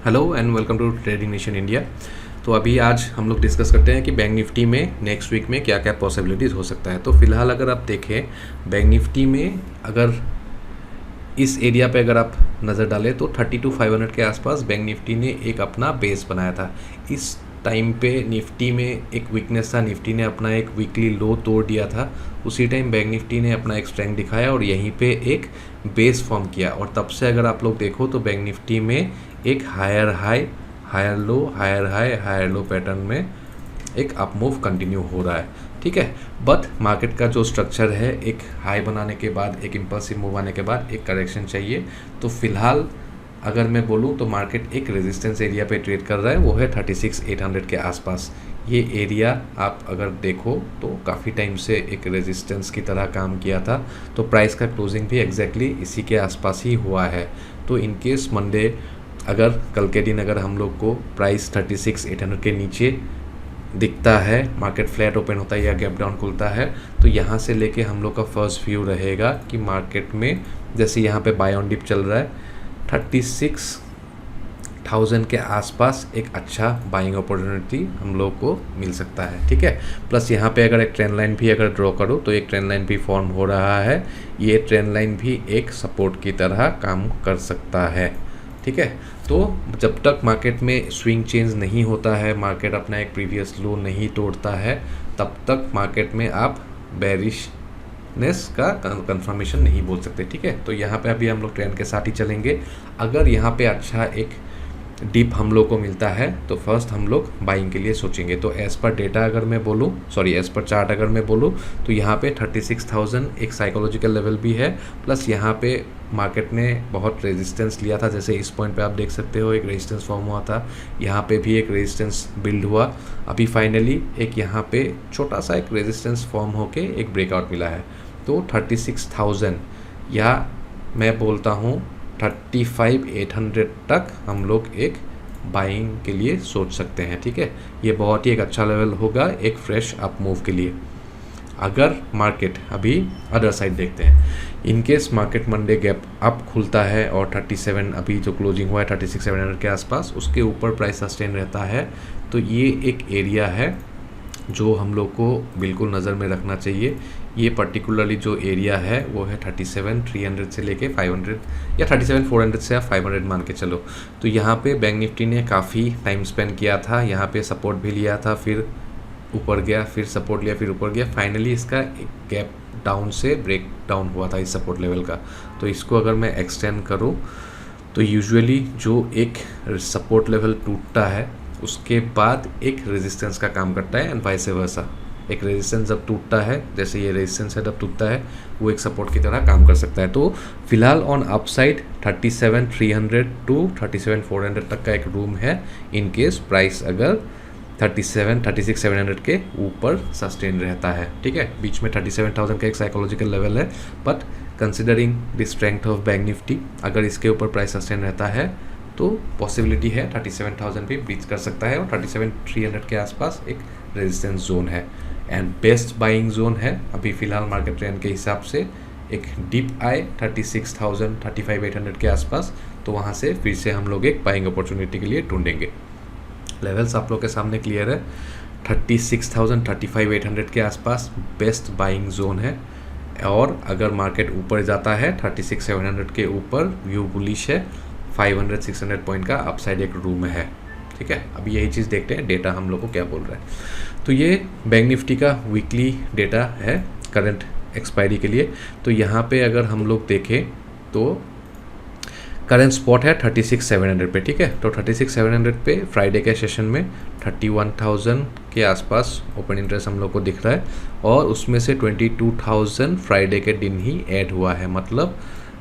Hello and welcome to Trading Nation India. तो अभी आज हम लोग डिस्कस करते हैं कि बैंक निफ्टी में नेक्स्ट वीक में क्या क्या पॉसिबिलिटीज़ हो सकता है। तो फिलहाल अगर आप देखें बैंक निफ्टी में अगर इस एरिया पे अगर आप नज़र डालें तो 32,500 के आसपास बैंक निफ्टी ने एक अपना बेस बनाया था। इस टाइम पे निफ्टी में एक वीकनेस था, निफ्टी ने अपना एक वीकली लो तोड़ दिया था। उसी टाइम बैंक निफ्टी ने अपना एक स्ट्रेंथ दिखाया और यहीं पे एक बेस फॉर्म किया और तब से अगर आप लोग देखो तो बैंक निफ्टी में एक higher high, higher low, higher high, higher low pattern में एक अप मूव कंटिन्यू हो रहा है। ठीक है, बट मार्केट का जो स्ट्रक्चर है, एक हाई बनाने के बाद एक इम्पल्सिव मूव आने के बाद एक करेक्शन चाहिए। तो फिलहाल अगर मैं बोलूँ तो मार्केट एक रेजिस्टेंस एरिया पे ट्रेड कर रहा है, वो है 36,800 के आसपास। ये एरिया आप अगर देखो तो काफ़ी टाइम से एक रेजिस्टेंस की तरह काम किया था। तो प्राइस का क्लोजिंग भी एग्जैक्टली इसी के आसपास ही हुआ है। तो इनकेस मंडे अगर कल के दिन अगर हम लोग को प्राइस 36,800 के नीचे दिखता है, मार्केट फ्लैट ओपन होता है या गैप डाउन खुलता है, तो यहाँ से लेके हम लोग का फर्स्ट व्यू रहेगा कि मार्केट में जैसे यहाँ पे बाय ऑन डिप चल रहा है 36,000 के आसपास एक अच्छा बाइंग अपॉर्चुनिटी हम लोग को मिल सकता है। ठीक है, प्लस यहाँ पे अगर एक ट्रेंड लाइन भी अगर ड्रॉ करो तो एक ट्रेंड लाइन भी फॉर्म हो रहा है। ये ट्रेंड लाइन भी एक सपोर्ट की तरह काम कर सकता है। ठीक है, तो जब तक मार्केट में स्विंग चेंज नहीं होता है, मार्केट अपना एक प्रीवियस लो नहीं तोड़ता है, तब तक मार्केट में आप बेरिशनेस का कंफर्मेशन नहीं बोल सकते। ठीक है, तो यहाँ पे अभी हम लोग ट्रेंड के साथ ही चलेंगे। अगर यहाँ पे अच्छा एक डिप हम लोग को मिलता है तो फर्स्ट हम लोग बाइंग के लिए सोचेंगे। तो एज़ पर डेटा अगर मैं बोलूँ, एज़ पर चार्ट अगर मैं बोलूँ तो यहाँ पे 36,000 एक साइकोलॉजिकल लेवल भी है, प्लस यहाँ पे मार्केट ने बहुत रेजिस्टेंस लिया था। जैसे इस पॉइंट पे आप देख सकते हो एक रेजिस्टेंस फॉर्म हुआ था, यहाँ पे भी एक रेजिस्टेंस बिल्ड हुआ। अभी फाइनली एक यहाँ पे छोटा सा एक रेजिस्टेंस फॉर्म होके एक ब्रेकआउट मिला है। तो 36,000 या मैं बोलता हूँ 35,800 तक हम लोग एक बाइंग के लिए सोच सकते हैं। ठीक है, ये बहुत ही एक अच्छा लेवल होगा एक फ्रेश अप मूव के लिए। अगर मार्केट अभी अदर साइड देखते हैं, in case market Monday gap up खुलता है और 37 अभी जो क्लोजिंग हुआ है 36,700 के आसपास, उसके ऊपर प्राइस सस्टेन रहता है, तो ये एक एरिया है जो हम लोग को बिल्कुल नज़र में रखना चाहिए। ये पर्टिकुलरली जो एरिया है वो है 37,300 से लेके 500 या 37,400 से आप 500 मान के चलो। तो यहाँ पे बैंक निफ्टी ने काफ़ी टाइम स्पेंड किया था, यहाँ पे सपोर्ट भी लिया था, फिर ऊपर गया, फिर सपोर्ट लिया, फिर ऊपर गया, फाइनली इसका एक गैप डाउन से ब्रेक डाउन हुआ था इस सपोर्ट लेवल का। तो इसको अगर मैं एक्सटेंड करूँ तो यूजुअली जो एक सपोर्ट लेवल टूटता है उसके बाद एक रेजिस्टेंस का काम करता है एंड वाइस वर्सा। एक रेजिस्टेंस जब टूटता है, जैसे ये रेजिस्टेंस है, जब टूटता है वो एक सपोर्ट की तरह काम कर सकता है। तो फिलहाल ऑन अपसाइड 37,300 टू 37,400 तक का एक रूम है इन केस प्राइस अगर 36,700 के ऊपर सस्टेन रहता है। ठीक है, बीच में 37,000 का एक साइकोलॉजिकल लेवल है, but considering the strength of bank Nifty अगर इसके ऊपर प्राइस सस्टेन रहता है तो पॉसिबिलिटी है 37,000 भी ब्रीच कर सकता है और 37,300 के आसपास एक रेजिस्टेंस जोन है एंड बेस्ट बाइंग जोन है अभी फ़िलहाल मार्केट ट्रेंड के हिसाब से। एक डीप आए 36,000 35,800 के आसपास, तो वहाँ से फिर से हम लोग एक बाइंग अपॉर्चुनिटी के लिए ढूंढेंगे। लेवल्स आप लोग के सामने क्लियर है, 36,000 35,800 के आसपास बेस्ट बाइंग जोन है। और अगर मार्केट ऊपर जाता है 36,700 के ऊपर व्यू बुलिश है, 500-600 पॉइंट का अपसाइड एक रूम है। ठीक है, अभी यही चीज़ देखते हैं डेटा हम लोग को क्या बोल रहा है। तो ये बैंक निफ्टी का वीकली डेटा है करंट एक्सपायरी के लिए। तो यहाँ पे अगर हम लोग देखें तो करंट स्पॉट है 36,700 पे। ठीक है, तो 36,700 पे फ्राइडे के सेशन में 31,000 के आसपास ओपन इंटरेस्ट हम लोग को दिख रहा है और उसमें से 22,000 फ्राइडे के दिन ही ऐड हुआ है। मतलब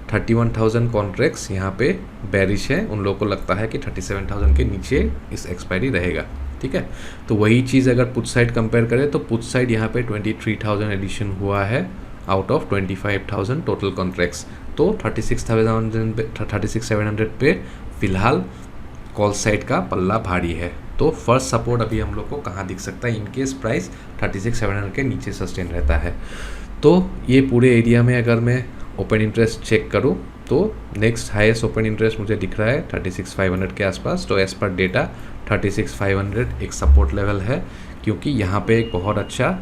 31,000 कॉन्ट्रैक्ट्स यहाँ पे बेरिश है, उन लोगों को लगता है कि 37,000 के नीचे इस एक्सपायरी रहेगा। ठीक है, तो वही चीज़ अगर पुट साइड कंपेयर करें तो पुट साइड यहाँ पे 23,000 एडिशन हुआ है आउट ऑफ 25,000 टोटल कॉन्ट्रैक्ट्स। तो 36,700 पे फिलहाल कॉल साइड का पल्ला भारी है। तो फर्स्ट सपोर्ट अभी हम लोग को कहाँ दिख सकता है इनकेस प्राइस 36,700 के नीचे सस्टेन रहता है। तो ये पूरे एरिया में अगर मैं ओपन इंटरेस्ट चेक करूँ तो नेक्स्ट हाईएस्ट ओपन इंटरेस्ट मुझे दिख रहा है 36,500 के आसपास। तो एज़ पर डेटा 36,500 एक सपोर्ट लेवल है, क्योंकि यहाँ पे एक बहुत अच्छा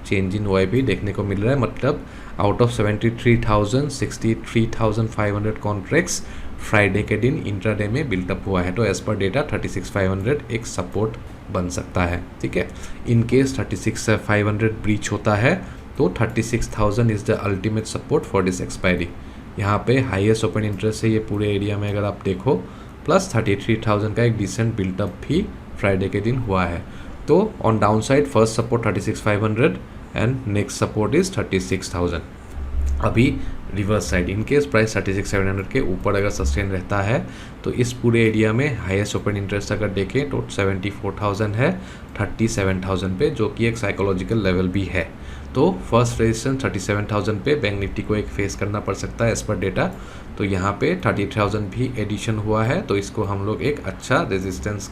चेंज इन वाई भी देखने को मिल रहा है। मतलब आउट ऑफ 73,000 63,500 कॉन्ट्रैक्ट्स फ्राइडे के दिन इंट्राडे में बिल्टअप हुआ है। तो एज़ पर डेटा 36,500 एक सपोर्ट बन सकता है, ठीक है। इन केस 36,500 ब्रीच होता है तो 36,000 is the ultimate support for this expiry. यहाँ पे हाईएस्ट ओपन इंटरेस्ट है ये पूरे एरिया में अगर आप देखो, प्लस 33,000 का एक डिसेंट बिल्टअप भी फ्राइडे के दिन हुआ है। तो on down side first support 36,500 and next support is 36,000। अभी reverse side in case price 36,700 के ऊपर अगर सस्टेन रहता है तो इस पूरे एरिया में हाईएस्ट ओपन इंटरेस्ट अगर देखें तो 74,000 है 37,000 पे, जो कि एक साइकोलॉजिकल लेवल भी है। तो फर्स्ट रेजिस्टेंस 37,000 पे बैंक निफ्टी को एक फेस करना पड़ सकता है एज पर डेटा। तो यहाँ पे 30,000 भी एडिशन हुआ है, तो इसको हम लोग एक अच्छा रेजिस्टेंस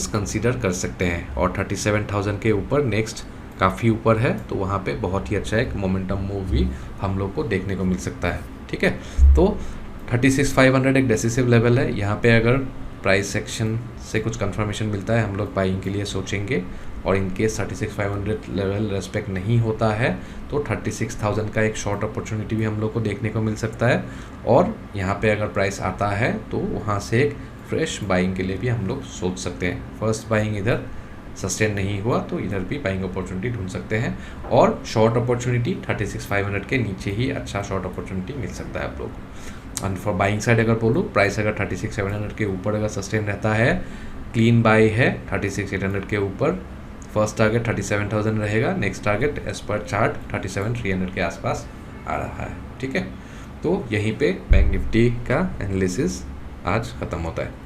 कंसीडर कर सकते हैं। और 37,000 के ऊपर नेक्स्ट काफ़ी ऊपर है, तो वहाँ पे बहुत ही अच्छा एक मोमेंटम मूव भी हम लोग को देखने को मिल सकता है, ठीक है। तो 36,500 एक डिसिसिव लेवल है। यहाँ पे अगर प्राइस सेक्शन से कुछ कंफर्मेशन मिलता है हम लोग बाइंग के लिए सोचेंगे, और इन केस 36,500 लेवल रेस्पेक्ट नहीं होता है तो 36,000 का एक शॉर्ट अपॉर्चुनिटी भी हम लोग को देखने को मिल सकता है। और यहाँ पे अगर प्राइस आता है तो वहाँ से एक फ्रेश बाइंग के लिए भी हम लोग सोच सकते हैं। फर्स्ट बाइंग इधर सस्टेन नहीं हुआ तो इधर भी बाइंग अपॉर्चुनिटी ढूंढ सकते हैं, और शॉर्ट अपॉर्चुनिटी 36,500 के नीचे ही अच्छा शॉर्ट अपॉर्चुनिटी मिल सकता है आप लोग। एंड फॉर बाइंग साइड अगर बोलूँ, प्राइस अगर 36,700 के ऊपर अगर सस्टेन रहता है, क्लीन बाई है 36,800 के ऊपर। फर्स्ट टारगेट 37,000 रहेगा, next target as per chart 37,300 के आसपास आ रहा है, ठीक है। तो यहीं पे बैंक निफ्टी का एनालिसिस आज ख़त्म होता है।